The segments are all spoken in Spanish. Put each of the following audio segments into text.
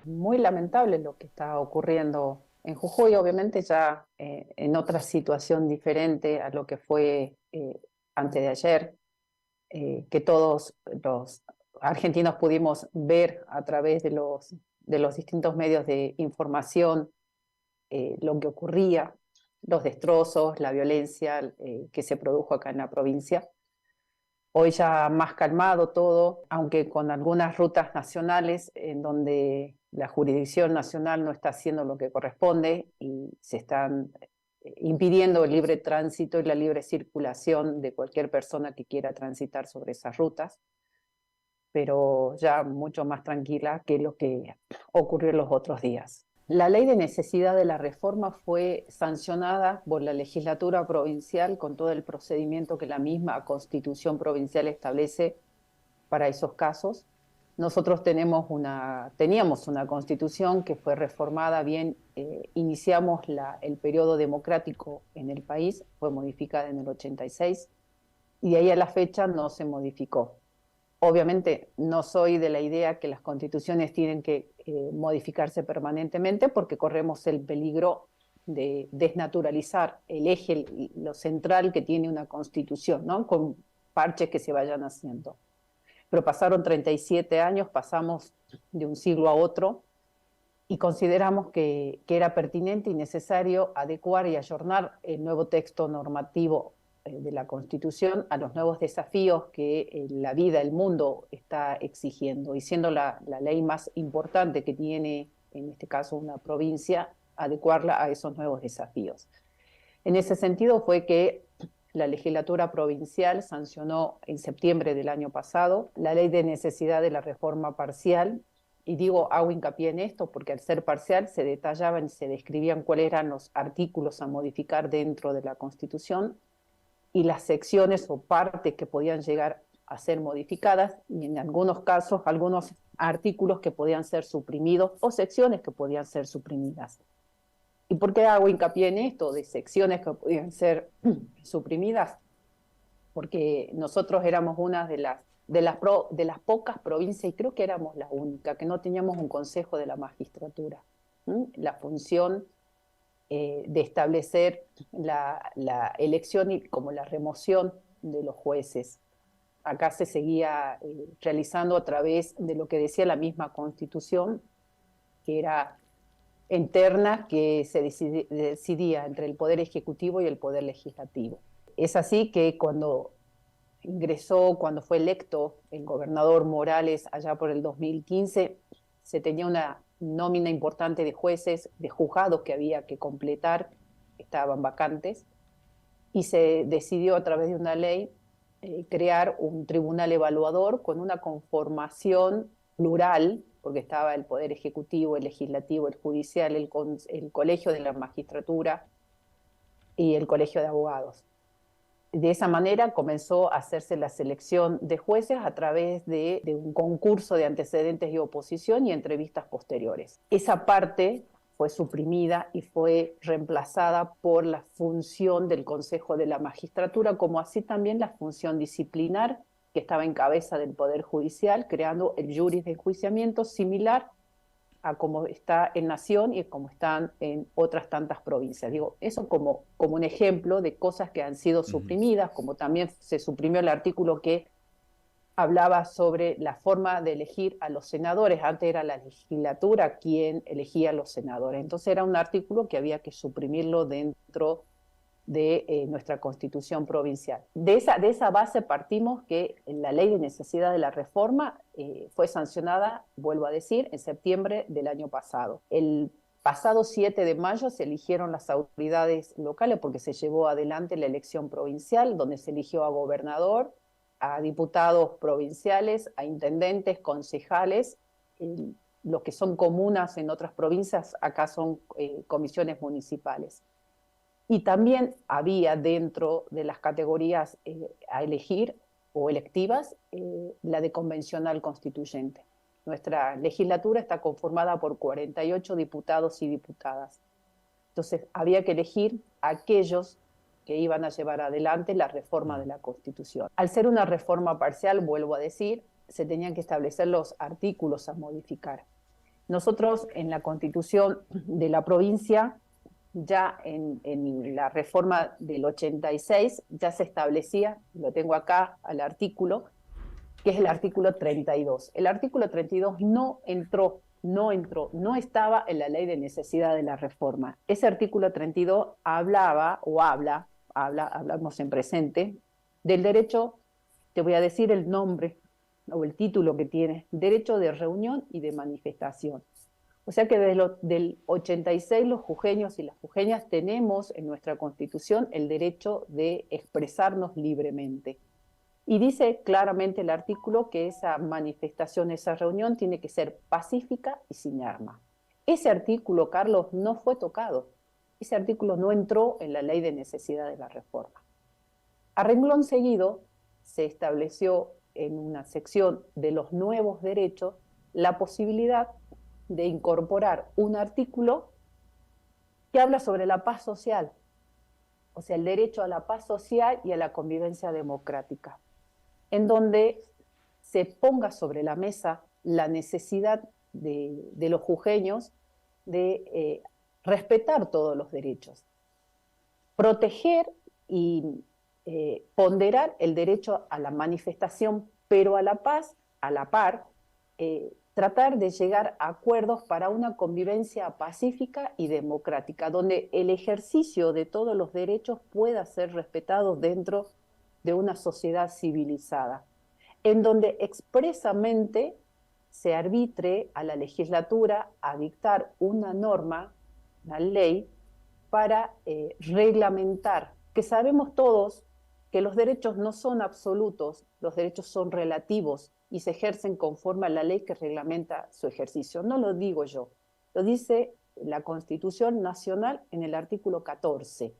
muy lamentable lo que está ocurriendo en Jujuy, obviamente ya en otra situación diferente a lo que fue antes de ayer, que todos los argentinos pudimos ver a través de los distintos medios de información lo que ocurría, los destrozos, la violencia que se produjo acá en la provincia. Hoy ya más calmado todo, aunque con algunas rutas nacionales en donde la jurisdicción nacional no está haciendo lo que corresponde y se están impidiendo el libre tránsito y la libre circulación de cualquier persona que quiera transitar sobre esas rutas, pero ya mucho más tranquila que lo que ocurrió los otros días. La ley de necesidad de la reforma fue sancionada por la legislatura provincial con todo el procedimiento que la misma Constitución provincial establece para esos casos. Nosotros teníamos una Constitución que fue reformada bien, iniciamos el periodo democrático en el país, fue modificada en el 86 y de ahí a la fecha no se modificó. Obviamente no soy de la idea que las constituciones tienen que modificarse permanentemente porque corremos el peligro de desnaturalizar el eje, lo central que tiene una constitución, ¿no? Con parches que se vayan haciendo. Pero pasaron 37 años, pasamos de un siglo a otro y consideramos que era pertinente y necesario adecuar y ayornar el nuevo texto normativo de la Constitución a los nuevos desafíos que la vida, el mundo está exigiendo, y siendo la ley más importante que tiene, en este caso, una provincia, adecuarla a esos nuevos desafíos. En ese sentido fue que la legislatura provincial sancionó en septiembre del año pasado la ley de necesidad de la reforma parcial, y hago hincapié en esto porque al ser parcial se detallaban y se describían cuáles eran los artículos a modificar dentro de la Constitución y las secciones o partes que podían llegar a ser modificadas, y en algunos casos algunos artículos que podían ser suprimidos o secciones que podían ser suprimidas. ¿Y por qué hago hincapié en esto de secciones que podían ser suprimidas? Porque nosotros éramos una de las pocas provincias, y creo que éramos la única, que no teníamos un consejo de la magistratura. La función de establecer la elección y como la remoción de los jueces. Acá se seguía realizando a través de lo que decía la misma Constitución, que era interna, que se decidía entre el Poder Ejecutivo y el Poder Legislativo. Es así que cuando fue electo el gobernador Morales allá por el 2015, se tenía una nómina importante de jueces, de juzgados que había que completar, estaban vacantes, y se decidió a través de una ley crear un tribunal evaluador con una conformación plural, porque estaba el Poder Ejecutivo, el Legislativo, el Judicial, el Colegio de la Magistratura y el Colegio de Abogados. De esa manera comenzó a hacerse la selección de jueces a través de un concurso de antecedentes y oposición y entrevistas posteriores. Esa parte fue suprimida y fue reemplazada por la función del Consejo de la Magistratura, como así también la función disciplinar que estaba en cabeza del Poder Judicial, creando el juris de enjuiciamiento similar a como está en Nación y como están en otras tantas provincias. Eso como un ejemplo de cosas que han sido suprimidas, como también se suprimió el artículo que hablaba sobre la forma de elegir a los senadores. Antes era la legislatura quien elegía a los senadores. Entonces era un artículo que había que suprimirlo dentro de nuestra Constitución provincial. De esa base partimos, que la ley de necesidad de la reforma fue sancionada, vuelvo a decir, en septiembre del año pasado. El pasado 7 de mayo se eligieron las autoridades locales porque se llevó adelante la elección provincial, donde se eligió a gobernador, a diputados provinciales, a intendentes, concejales. Los que son comunas en otras provincias, acá son comisiones municipales. Y también había dentro de las categorías a elegir o electivas la de convencional constituyente. Nuestra legislatura está conformada por 48 diputados y diputadas. Entonces había que elegir a aquellos que iban a llevar adelante la reforma de la Constitución. Al ser una reforma parcial, vuelvo a decir, se tenían que establecer los artículos a modificar. Nosotros en la Constitución de la provincia, ya en la reforma del 86, ya se establecía, lo tengo acá al artículo, que es el artículo 32. El artículo 32 no estaba en la ley de necesidad de la reforma. Ese artículo 32 hablamos en presente, del derecho, te voy a decir el nombre o el título que tiene, derecho de reunión y de manifestación. O sea que desde del 86 los jujeños y las jujeñas tenemos en nuestra Constitución el derecho de expresarnos libremente. Y dice claramente el artículo que esa manifestación, esa reunión tiene que ser pacífica y sin armas. Ese artículo, Carlos, no fue tocado. Ese artículo no entró en la ley de necesidad de la reforma. A renglón seguido se estableció en una sección de los nuevos derechos la posibilidad de incorporar un artículo que habla sobre la paz social, o sea, el derecho a la paz social y a la convivencia democrática, en donde se ponga sobre la mesa la necesidad de los jujeños de respetar todos los derechos, proteger y ponderar el derecho a la manifestación, pero a la paz, a la par, tratar de llegar a acuerdos para una convivencia pacífica y democrática, donde el ejercicio de todos los derechos pueda ser respetado dentro de una sociedad civilizada, en donde expresamente se arbitre a la legislatura a dictar una norma, una ley, para reglamentar, que sabemos todos que los derechos no son absolutos, los derechos son relativos y se ejercen conforme a la ley que reglamenta su ejercicio. No lo digo yo, lo dice la Constitución Nacional en el artículo 14.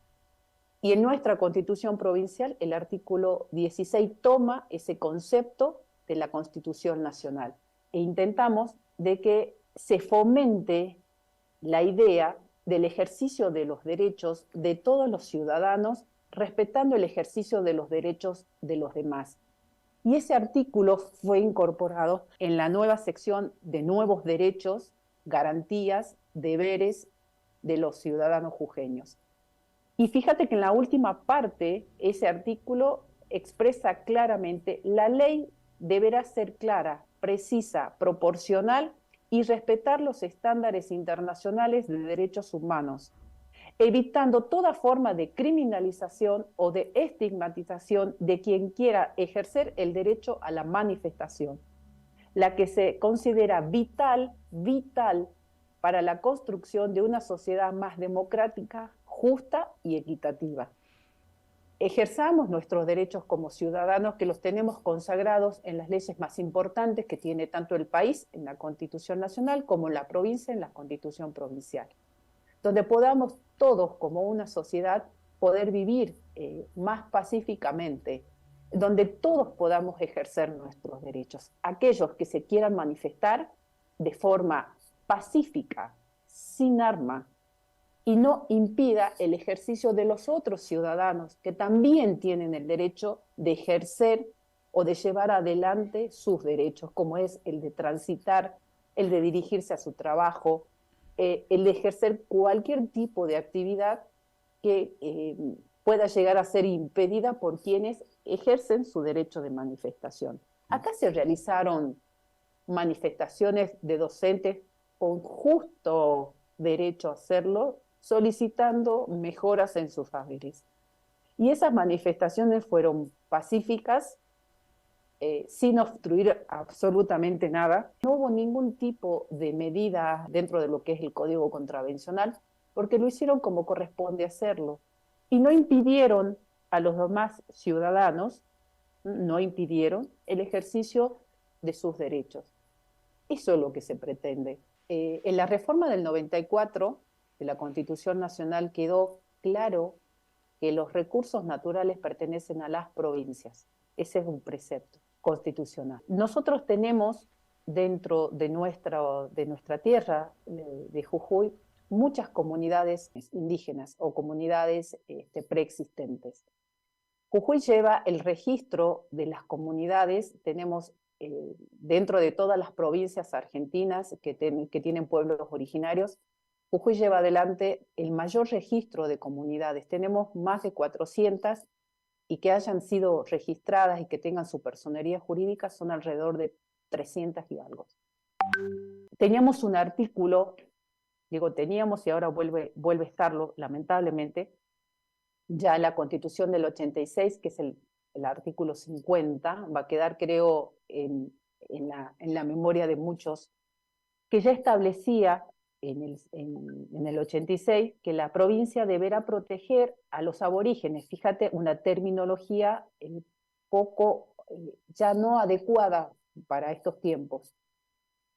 Y en nuestra Constitución Provincial, el artículo 16 toma ese concepto de la Constitución Nacional e intentamos de que se fomente la idea del ejercicio de los derechos de todos los ciudadanos, respetando el ejercicio de los derechos de los demás. Y ese artículo fue incorporado en la nueva sección de nuevos derechos, garantías, deberes de los ciudadanos jujeños. Y fíjate que en la última parte, ese artículo expresa claramente: la ley deberá ser clara, precisa, proporcional y respetar los estándares internacionales de derechos humanos, evitando toda forma de criminalización o de estigmatización de quien quiera ejercer el derecho a la manifestación, la que se considera vital para la construcción de una sociedad más democrática, justa y equitativa. Ejerzamos nuestros derechos como ciudadanos, que los tenemos consagrados en las leyes más importantes que tiene tanto el país, en la Constitución Nacional, como en la provincia, en la Constitución Provincial, donde podamos todos como una sociedad poder vivir más pacíficamente, donde todos podamos ejercer nuestros derechos. Aquellos que se quieran manifestar de forma pacífica, sin arma, y no impida el ejercicio de los otros ciudadanos que también tienen el derecho de ejercer o de llevar adelante sus derechos, como es el de transitar, el de dirigirse a su trabajo, el de ejercer cualquier tipo de actividad que pueda llegar a ser impedida por quienes ejercen su derecho de manifestación. Acá se realizaron manifestaciones de docentes con justo derecho a hacerlo, solicitando mejoras en sus saberes. Y esas manifestaciones fueron pacíficas, sin obstruir absolutamente nada. No hubo ningún tipo de medida dentro de lo que es el Código Contravencional, porque lo hicieron como corresponde hacerlo. Y no impidieron a los demás ciudadanos, no impidieron el ejercicio de sus derechos. Eso es lo que se pretende. En la reforma del 94 de la Constitución Nacional quedó claro que los recursos naturales pertenecen a las provincias. Ese es un precepto constitucional. Nosotros tenemos dentro de nuestra tierra de Jujuy muchas comunidades indígenas o comunidades preexistentes. Jujuy lleva el registro de las comunidades, tenemos dentro de todas las provincias argentinas que tienen pueblos originarios, Jujuy lleva adelante el mayor registro de comunidades. Tenemos más de 400 y que hayan sido registradas y que tengan su personería jurídica son alrededor de 300 y algo. Teníamos un artículo, digo teníamos y ahora vuelve a estarlo, lamentablemente, ya la Constitución del 86, que es el artículo 50, va a quedar, creo, en la memoria de muchos, que ya establecía en el 86 que la provincia deberá proteger a los aborígenes. Fíjate, una terminología poco, ya no adecuada para estos tiempos.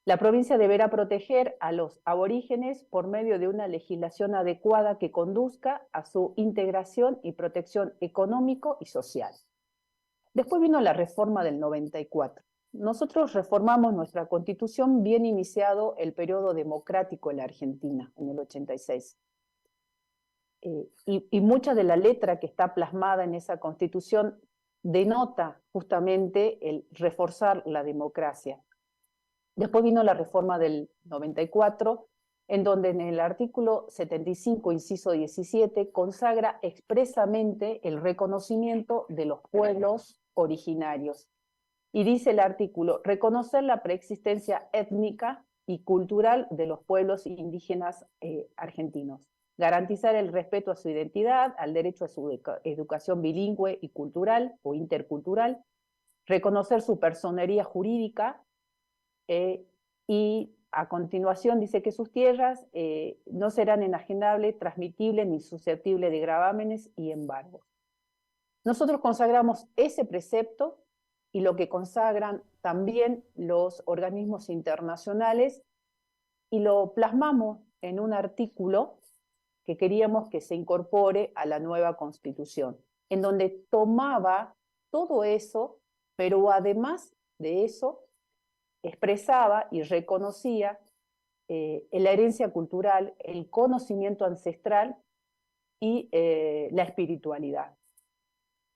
La provincia deberá proteger a los aborígenes por medio de una legislación adecuada que conduzca a su integración y protección económico y social. Después vino la reforma del 94. Nosotros reformamos nuestra Constitución bien iniciado el periodo democrático en la Argentina, en el 86. Y mucha de la letra que está plasmada en esa Constitución denota justamente el reforzar la democracia. Después vino la reforma del 94, en donde en el artículo 75, inciso 17, consagra expresamente el reconocimiento de los pueblos originarios. Y dice el artículo, reconocer la preexistencia étnica y cultural de los pueblos indígenas argentinos, garantizar el respeto a su identidad, al derecho a su educación bilingüe y cultural o intercultural, reconocer su personería jurídica, y a continuación dice que sus tierras no serán enajenables, transmitibles ni susceptibles de gravámenes y embargos. Nosotros consagramos ese precepto y lo que consagran también los organismos internacionales y lo plasmamos en un artículo que queríamos que se incorpore a la nueva Constitución, en donde tomaba todo eso, pero además de eso, expresaba y reconocía la herencia cultural, el conocimiento ancestral y la espiritualidad.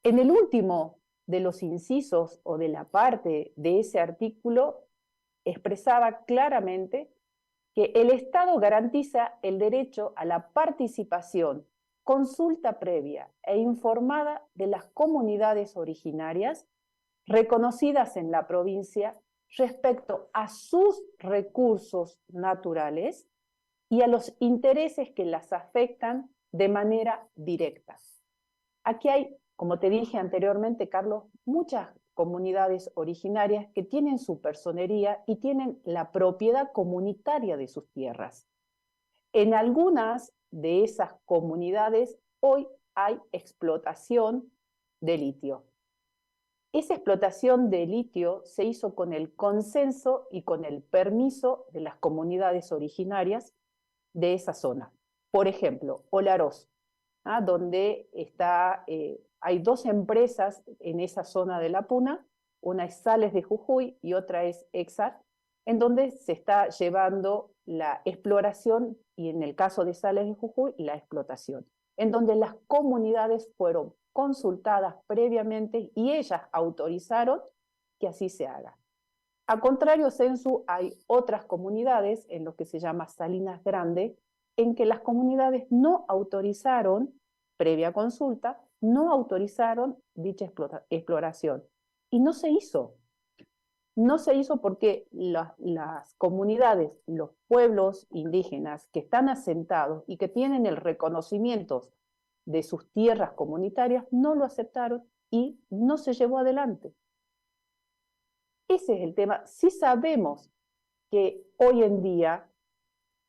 En el último de los incisos o de la parte de ese artículo expresaba claramente que el Estado garantiza el derecho a la participación, consulta previa e informada de las comunidades originarias reconocidas en la provincia respecto a sus recursos naturales y a los intereses que las afectan de manera directa. Aquí hay, como te dije anteriormente, Carlos, muchas comunidades originarias que tienen su personería y tienen la propiedad comunitaria de sus tierras. En algunas de esas comunidades hoy hay explotación de litio. Esa explotación de litio se hizo con el consenso y con el permiso de las comunidades originarias de esa zona. Por ejemplo, Olaroz, donde hay dos empresas en esa zona de la Puna, una es Sales de Jujuy y otra es Exar, en donde se está llevando la exploración y en el caso de Sales de Jujuy, la explotación, en donde las comunidades fueron consultadas previamente y ellas autorizaron que así se haga. A contrario, Sensu, hay otras comunidades en lo que se llama Salinas Grande, en que las comunidades no autorizaron, previa consulta, no autorizaron dicha exploración. Y no se hizo. No se hizo porque las comunidades, los pueblos indígenas que están asentados y que tienen el reconocimiento de sus tierras comunitarias, no lo aceptaron y no se llevó adelante. Ese es el tema. Sí sabemos que hoy en día,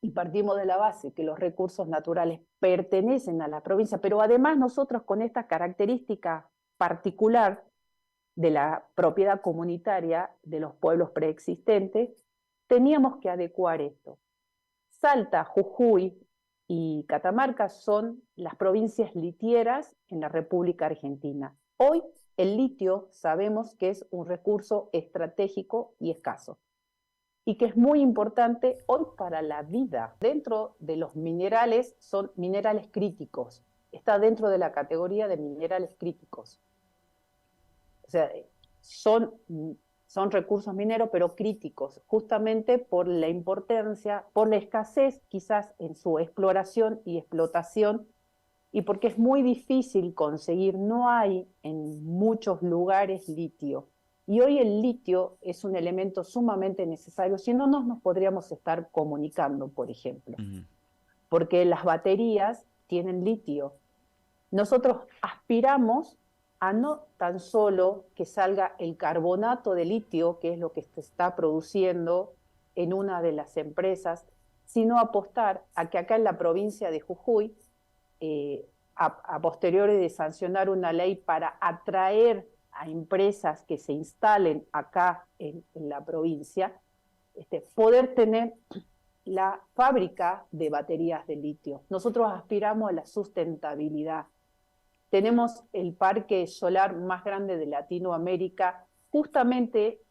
y partimos de la base que los recursos naturales pertenecen a la provincia, pero además nosotros con esta característica particular de la propiedad comunitaria de los pueblos preexistentes, teníamos que adecuar esto. Salta, Jujuy y Catamarca son las provincias litieras en la República Argentina. Hoy el litio sabemos que es un recurso estratégico y escaso y que es muy importante hoy para la vida. Dentro de los minerales son minerales críticos, está dentro de la categoría de minerales críticos. O sea, son recursos mineros, pero críticos, justamente por la importancia, por la escasez quizás en su exploración y explotación, y porque es muy difícil conseguir, no hay en muchos lugares litio. Y hoy el litio es un elemento sumamente necesario, si no nos podríamos estar comunicando, por ejemplo, porque las baterías tienen litio. Nosotros aspiramos a no tan solo que salga el carbonato de litio, que es lo que se está produciendo en una de las empresas, sino apostar a que acá en la provincia de Jujuy, a posteriori de sancionar una ley para atraer a empresas que se instalen acá en la provincia, poder tener la fábrica de baterías de litio. Nosotros aspiramos a la sustentabilidad. Tenemos el parque solar más grande de Latinoamérica, justamente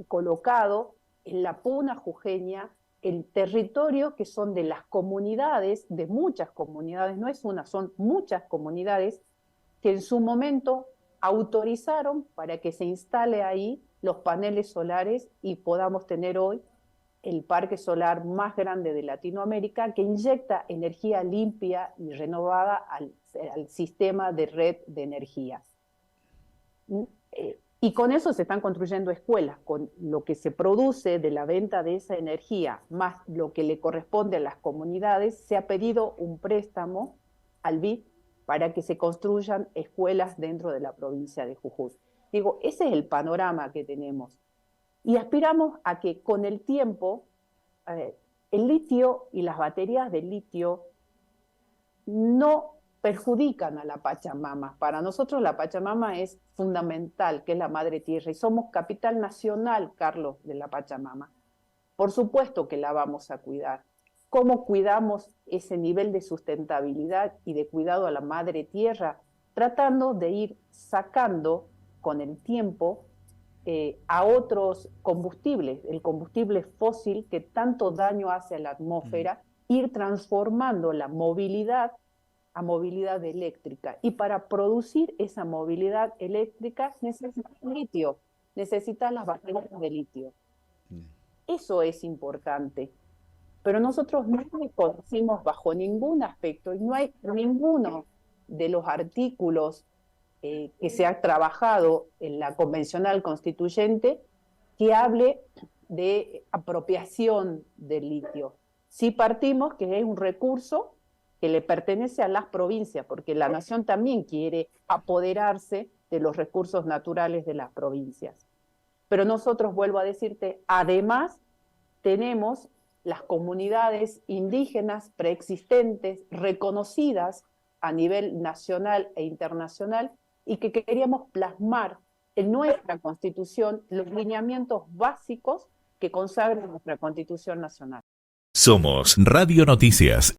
colocado en la Puna Jujeña, el territorio que son de las comunidades, de muchas comunidades, no es una, son muchas comunidades que en su momento autorizaron para que se instale ahí los paneles solares y podamos tener hoy el parque solar más grande de Latinoamérica, que inyecta energía limpia y renovada al sistema de red de energía. Y con eso se están construyendo escuelas, con lo que se produce de la venta de esa energía, más lo que le corresponde a las comunidades, se ha pedido un préstamo al BID para que se construyan escuelas dentro de la provincia de Jujuy. Digo, ese es el panorama que tenemos. Y aspiramos a que con el tiempo el litio y las baterías de litio no perjudican a la Pachamama. Para nosotros la Pachamama es fundamental, que es la madre tierra, y somos capital nacional, Carlos, de la Pachamama. Por supuesto que la vamos a cuidar. ¿Cómo cuidamos ese nivel de sustentabilidad y de cuidado a la madre tierra? Tratando de ir sacando con el tiempo a otros combustibles, el combustible fósil que tanto daño hace a la atmósfera, ir transformando la movilidad a movilidad eléctrica. Y para producir esa movilidad eléctrica necesitas litio, necesitas las baterías de litio. Eso es importante. Pero nosotros no reconocimos bajo ningún aspecto, y no hay ninguno de los artículos que se ha trabajado en la convencional constituyente que hable de apropiación del litio. Sí partimos que es un recurso que le pertenece a las provincias, porque la nación también quiere apoderarse de los recursos naturales de las provincias. Pero nosotros, vuelvo a decirte, además tenemos las comunidades indígenas preexistentes, reconocidas a nivel nacional e internacional, y que queríamos plasmar en nuestra Constitución los lineamientos básicos que consagran nuestra Constitución Nacional. Somos Radio Noticias.